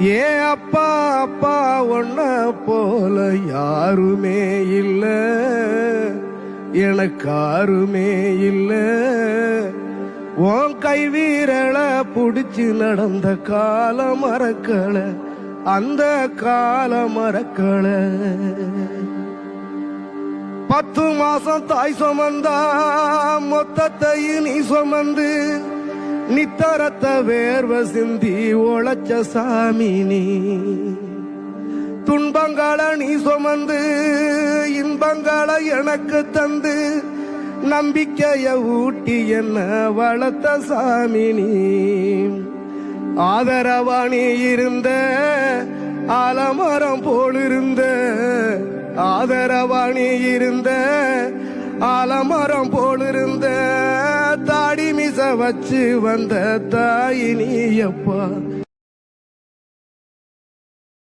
ஏ அப்பா அப்பா ஒன்ன போல யாருமே இல்ல, எனக்கு யாருமே இல்ல. உன் கை வீரல புடிச்சு நடந்த கால மறக்கல, அந்த கால மறக்கல. 10 மாசம் தாய் சுமந்தா மொத்தத்தையும் நீ சுமந்து நித்தரத்த வேர்வ சிந்தி உழைச்ச சாமி நீ. துன்பங்களை நீ சுமந்து இன்பங்களை எனக்கு தந்து நம்பிக்கைய ஊட்டி என்ன வளர்த்த சாமி நீ. ஆதரவா நீ இருந்த ஆலமரம் போலிருந்த, ஆதரவா நீ இருந்த ஆலமரம் போலிருந்த. தாடி மிச வச்சு வந்த தாய் நீ அப்பா.